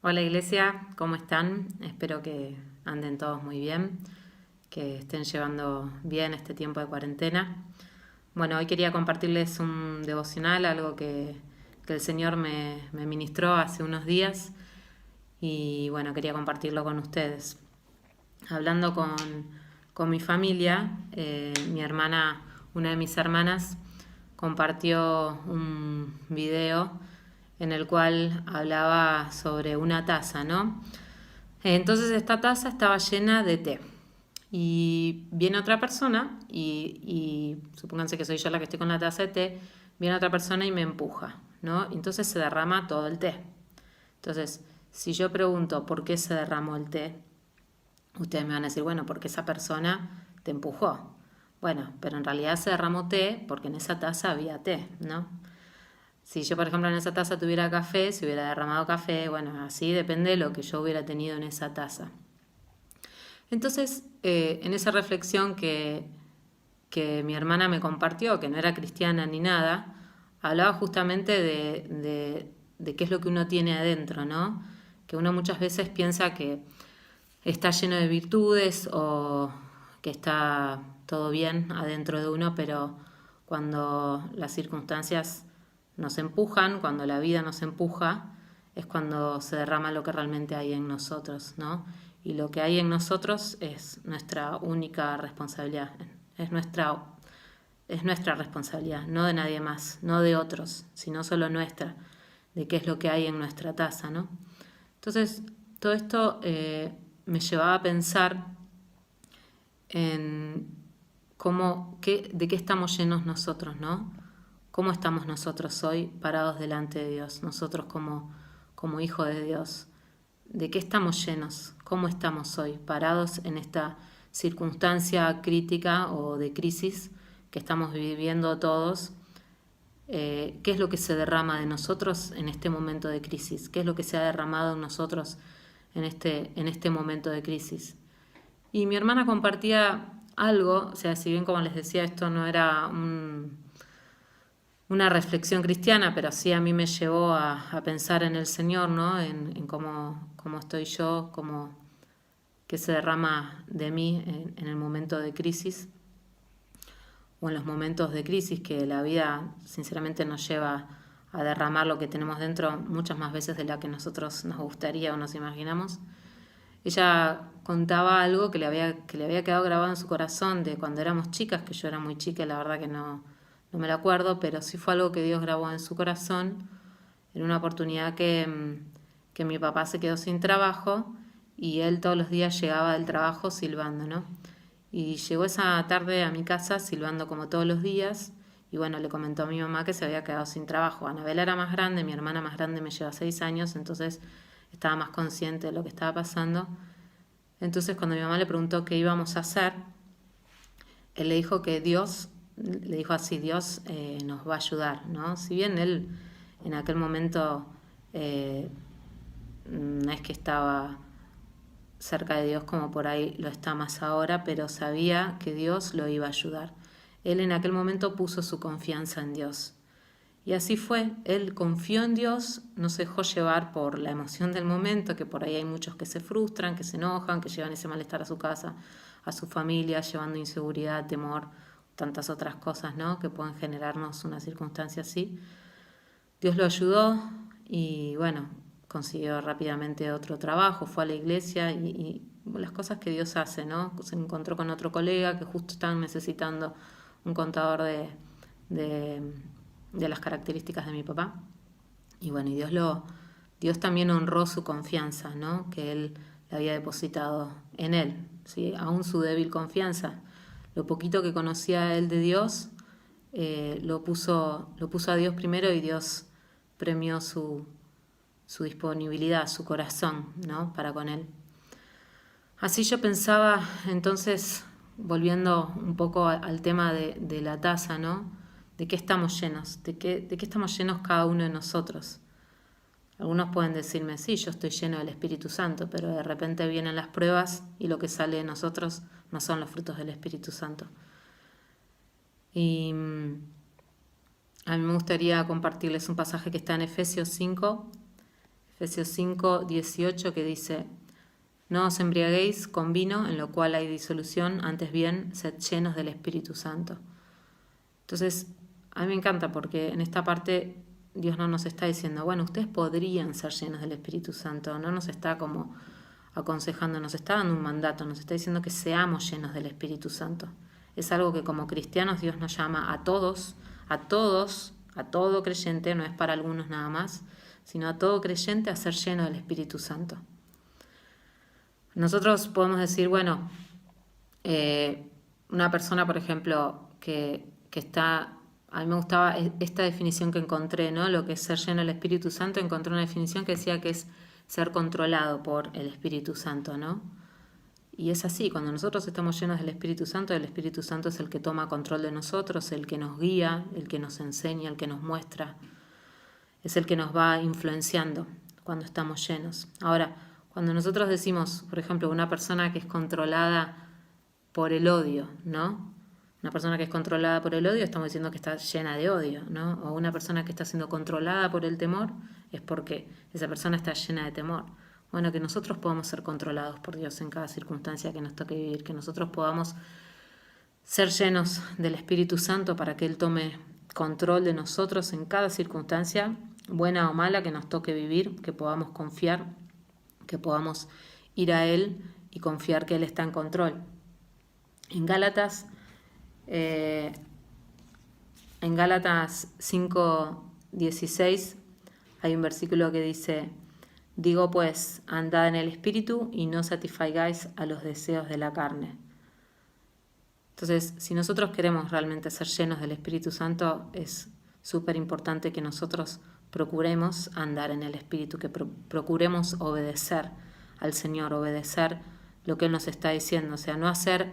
Hola Iglesia, ¿cómo están? Espero que anden todos muy bien, que estén llevando bien este tiempo de cuarentena. Bueno, hoy quería compartirles un devocional, algo que el Señor me ministró hace unos días y bueno, quería compartirlo con ustedes. Hablando con mi familia, mi hermana, una de mis hermanas, compartió un video en el cual hablaba sobre una taza, ¿no? Entonces esta taza estaba llena de té. Y viene otra persona, y supónganse que soy yo la que estoy con la taza de té, viene otra persona y me empuja, ¿no? Entonces se derrama todo el té. Entonces, si yo pregunto por qué se derramó el té, ustedes me van a decir, bueno, porque esa persona te empujó. Bueno, pero en realidad se derramó té porque en esa taza había té, ¿no? Si yo, por ejemplo, en esa taza tuviera café, si hubiera derramado café, bueno, así depende de lo que yo hubiera tenido en esa taza. Entonces, en esa reflexión que mi hermana me compartió, que no era cristiana ni nada, hablaba justamente de qué es lo que uno tiene adentro, ¿no? Que uno muchas veces piensa que está lleno de virtudes o que está todo bien adentro de uno, pero cuando las circunstancias nos empujan, cuando la vida nos empuja, es cuando se derrama lo que realmente hay en nosotros, ¿no? Y lo que hay en nosotros es nuestra única responsabilidad, es nuestra responsabilidad, no de nadie más, no de otros, sino solo nuestra, de qué es lo que hay en nuestra taza, ¿no? Entonces, todo esto me llevaba a pensar en de qué estamos llenos nosotros, ¿no? ¿Cómo estamos nosotros hoy parados delante de Dios, nosotros como hijos de Dios? ¿De qué estamos llenos? ¿Cómo estamos hoy parados en esta circunstancia crítica o de crisis que estamos viviendo todos? ¿Qué es lo que se derrama de nosotros en este momento de crisis? ¿Qué es lo que se ha derramado en nosotros en este momento de crisis? Y mi hermana compartía algo, o sea, si bien como les decía, esto no era una reflexión cristiana, pero sí a mí me llevó a pensar en el Señor, ¿no? En cómo estoy yo, qué se derrama de mí en el momento de crisis o en los momentos de crisis que la vida sinceramente nos lleva a derramar lo que tenemos dentro muchas más veces de la que nosotros nos gustaría o nos imaginamos. Ella contaba algo que le había quedado grabado en su corazón de cuando éramos chicas, que yo era muy chica, la verdad que no me lo acuerdo, pero sí fue algo que Dios grabó en su corazón en una oportunidad que mi papá se quedó sin trabajo y él todos los días llegaba del trabajo silbando, ¿no? Y llegó esa tarde a mi casa silbando como todos los días y bueno, le comentó a mi mamá que se había quedado sin trabajo. Anabela era más grande, mi hermana más grande me lleva 6 años, entonces estaba más consciente de lo que estaba pasando. Entonces cuando mi mamá le preguntó qué íbamos a hacer, él le dijo que Dios, le dijo así, Dios nos va a ayudar, ¿no? Si bien él en aquel momento eh, no es que estaba cerca de Dios como por ahí lo está más ahora, pero sabía que Dios lo iba a ayudar. Él en aquel momento puso su confianza en Dios. Y así fue, él confió en Dios, no se dejó llevar por la emoción del momento, que por ahí hay muchos que se frustran, que se enojan, que llevan ese malestar a su casa, a su familia, llevando inseguridad, temor, tantas otras cosas, ¿no? Que pueden generarnos una circunstancia así. Dios lo ayudó y bueno, consiguió rápidamente otro trabajo, fue a la iglesia y las cosas que Dios hace, ¿no? Se encontró con otro colega que justo estaban necesitando un contador de, de las características de mi papá. Y bueno, Dios también honró su confianza, ¿no? Que él le había depositado en él, ¿sí? Aún su débil confianza. Lo poquito que conocía él de Dios, lo puso a Dios primero y Dios premió su disponibilidad, su corazón, ¿no? Para con él. Así yo pensaba, entonces, volviendo un poco al tema de la taza, ¿no? ¿De qué estamos llenos? ¿De qué estamos llenos cada uno de nosotros? Algunos pueden decirme, sí, yo estoy lleno del Espíritu Santo, pero de repente vienen las pruebas y lo que sale de nosotros no son los frutos del Espíritu Santo. Y a mí me gustaría compartirles un pasaje que está en Efesios 5, Efesios 5, 18, que dice: no os embriaguéis con vino, en lo cual hay disolución, antes bien, sed llenos del Espíritu Santo. Entonces, a mí me encanta porque en esta parte Dios no nos está diciendo, bueno, ustedes podrían ser llenos del Espíritu Santo, no nos está como aconsejando, nos está dando un mandato, nos está diciendo que seamos llenos del Espíritu Santo. Es algo que como cristianos Dios nos llama a todos, a todo creyente, no es para algunos nada más, sino a todo creyente a ser lleno del Espíritu Santo. Nosotros podemos decir, bueno, una persona, por ejemplo, que está, a mí me gustaba esta definición que encontré, ¿no? Lo que es ser lleno del Espíritu Santo, encontré una definición que decía que es ser controlado por el Espíritu Santo, ¿no? Y es así, cuando nosotros estamos llenos del Espíritu Santo, el Espíritu Santo es el que toma control de nosotros, el que nos guía, el que nos enseña, el que nos muestra, es el que nos va influenciando cuando estamos llenos. Ahora, cuando nosotros decimos, por ejemplo, una persona que es controlada por el odio, ¿no? Una persona que es controlada por el odio, estamos diciendo que está llena de odio, ¿no? O una persona que está siendo controlada por el temor, es porque esa persona está llena de temor. Bueno, que nosotros podamos ser controlados por Dios en cada circunstancia que nos toque vivir, que nosotros podamos ser llenos del Espíritu Santo para que Él tome control de nosotros en cada circunstancia, buena o mala, que nos toque vivir, que podamos confiar, que podamos ir a Él y confiar que Él está en control. En Gálatas 5:16 hay un versículo que dice: digo pues, andad en el Espíritu y no satisfagáis a los deseos de la carne. Entonces, si nosotros queremos realmente ser llenos del Espíritu Santo, es súper importante que nosotros procuremos andar en el Espíritu, que procuremos obedecer al Señor, obedecer lo que Él nos está diciendo, o sea, no ser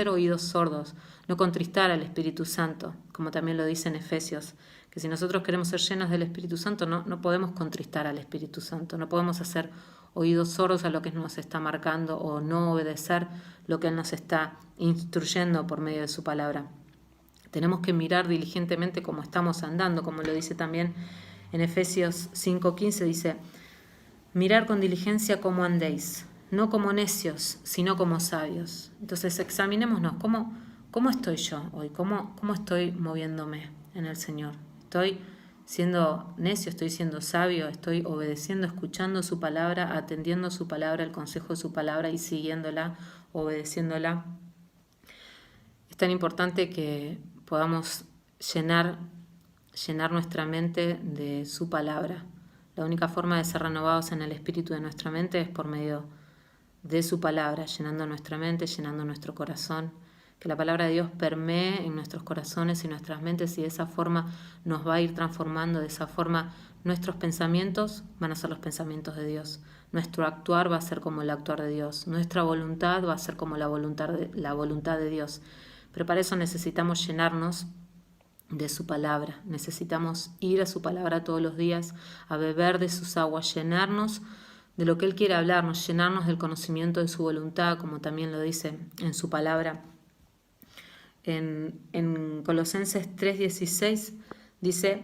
oídos sordos, no contristar al Espíritu Santo, como también lo dice en Efesios, que si nosotros queremos ser llenos del Espíritu Santo, no podemos contristar al Espíritu Santo, no podemos hacer oídos sordos a lo que nos está marcando o no obedecer lo que Él nos está instruyendo por medio de su palabra. Tenemos que mirar diligentemente cómo estamos andando, como lo dice también en Efesios 5:15, dice: mirar con diligencia cómo andéis, no como necios, sino como sabios. Entonces examinémonos, ¿cómo estoy yo hoy? ¿Cómo estoy moviéndome en el Señor? ¿Estoy siendo necio? ¿Estoy siendo sabio? ¿Estoy obedeciendo, escuchando su palabra, atendiendo su palabra, el consejo de su palabra y siguiéndola, obedeciéndola? Es tan importante que podamos llenar nuestra mente de su palabra. La única forma de ser renovados en el espíritu de nuestra mente es por medio de su palabra, llenando nuestra mente, llenando nuestro corazón. Que la palabra de Dios permee en nuestros corazones y nuestras mentes, y de esa forma nos va a ir transformando. De esa forma nuestros pensamientos van a ser los pensamientos de Dios. Nuestro actuar va a ser como el actuar de Dios. Nuestra voluntad va a ser como la voluntad de Dios. Pero para eso necesitamos llenarnos de su palabra. Necesitamos ir a su palabra todos los días, a beber de sus aguas, llenarnos de lo que Él quiere hablarnos, llenarnos del conocimiento de su voluntad, como también lo dice en su palabra. En Colosenses 3:16 dice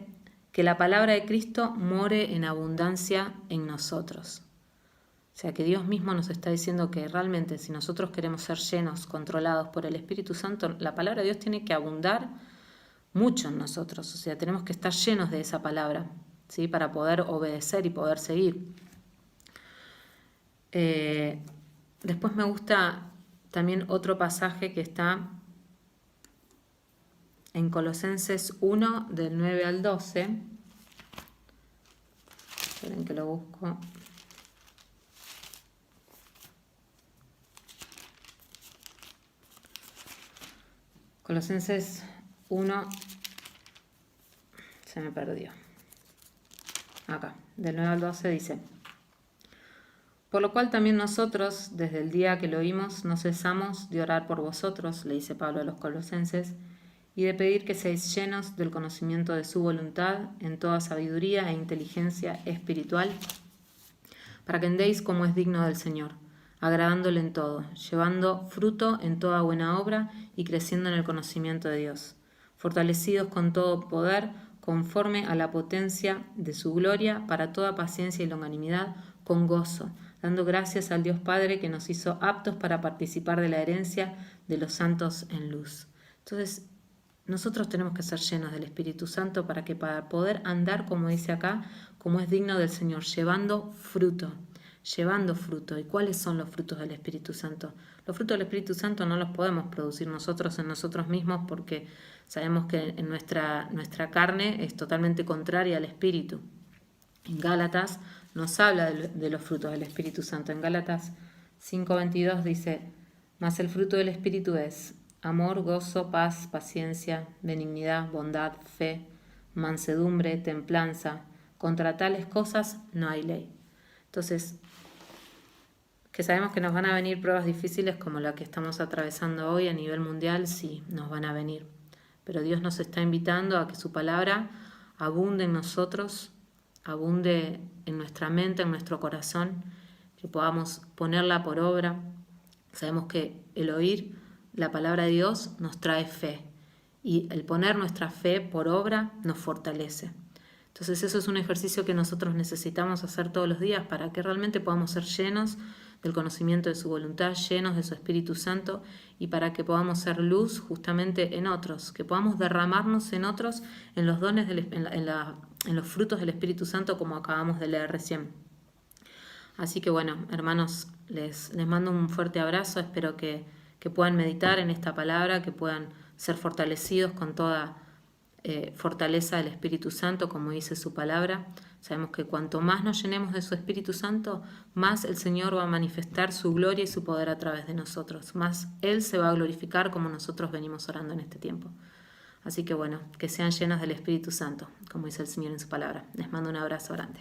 que la palabra de Cristo more en abundancia en nosotros. O sea que Dios mismo nos está diciendo que realmente si nosotros queremos ser llenos, controlados por el Espíritu Santo, la palabra de Dios tiene que abundar mucho en nosotros. O sea, tenemos que estar llenos de esa palabra, ¿sí? Para poder obedecer y poder seguir. Después me gusta también otro pasaje que está en Colosenses 1, del 9 al 12. Esperen que lo busco. Colosenses 1, se me perdió. Acá, del 9 al 12 dice: por lo cual también nosotros, desde el día que lo oímos, no cesamos de orar por vosotros, le dice Pablo a los colosenses, y de pedir que seáis llenos del conocimiento de su voluntad en toda sabiduría e inteligencia espiritual, para que andéis como es digno del Señor, agradándole en todo, llevando fruto en toda buena obra y creciendo en el conocimiento de Dios, fortalecidos con todo poder, conforme a la potencia de su gloria, para toda paciencia y longanimidad, con gozo, dando gracias al Dios Padre que nos hizo aptos para participar de la herencia de los santos en luz. Entonces, nosotros tenemos que ser llenos del Espíritu Santo para poder andar, como dice acá, como es digno del Señor, llevando fruto. ¿Y cuáles son los frutos del Espíritu Santo? Los frutos del Espíritu Santo no los podemos producir nosotros en nosotros mismos porque sabemos que en nuestra carne es totalmente contraria al Espíritu. En Gálatas nos habla de los frutos del Espíritu Santo. En Gálatas 5:22 dice: mas el fruto del Espíritu es amor, gozo, paz, paciencia, benignidad, bondad, fe, mansedumbre, templanza. Contra tales cosas no hay ley. Entonces, que sabemos que nos van a venir pruebas difíciles como la que estamos atravesando hoy a nivel mundial, sí, nos van a venir. Pero Dios nos está invitando a que su palabra abunde en nosotros, abunde en nuestra mente, en nuestro corazón, que podamos ponerla por obra. Sabemos que el oír la palabra de Dios nos trae fe y el poner nuestra fe por obra nos fortalece. Entonces eso es un ejercicio que nosotros necesitamos hacer todos los días para que realmente podamos ser llenos del conocimiento de su voluntad, llenos de su Espíritu Santo y para que podamos ser luz justamente en otros, que podamos derramarnos en otros en los dones, en los frutos del Espíritu Santo como acabamos de leer recién. Así que bueno, hermanos, les mando un fuerte abrazo, espero que puedan meditar en esta palabra, que puedan ser fortalecidos con toda fortaleza del Espíritu Santo, como dice su palabra. Sabemos que cuanto más nos llenemos de su Espíritu Santo, más el Señor va a manifestar su gloria y su poder a través de nosotros, más Él se va a glorificar como nosotros venimos orando en este tiempo. Así que bueno, que sean llenos del Espíritu Santo, como dice el Señor en su palabra. Les mando un abrazo grande.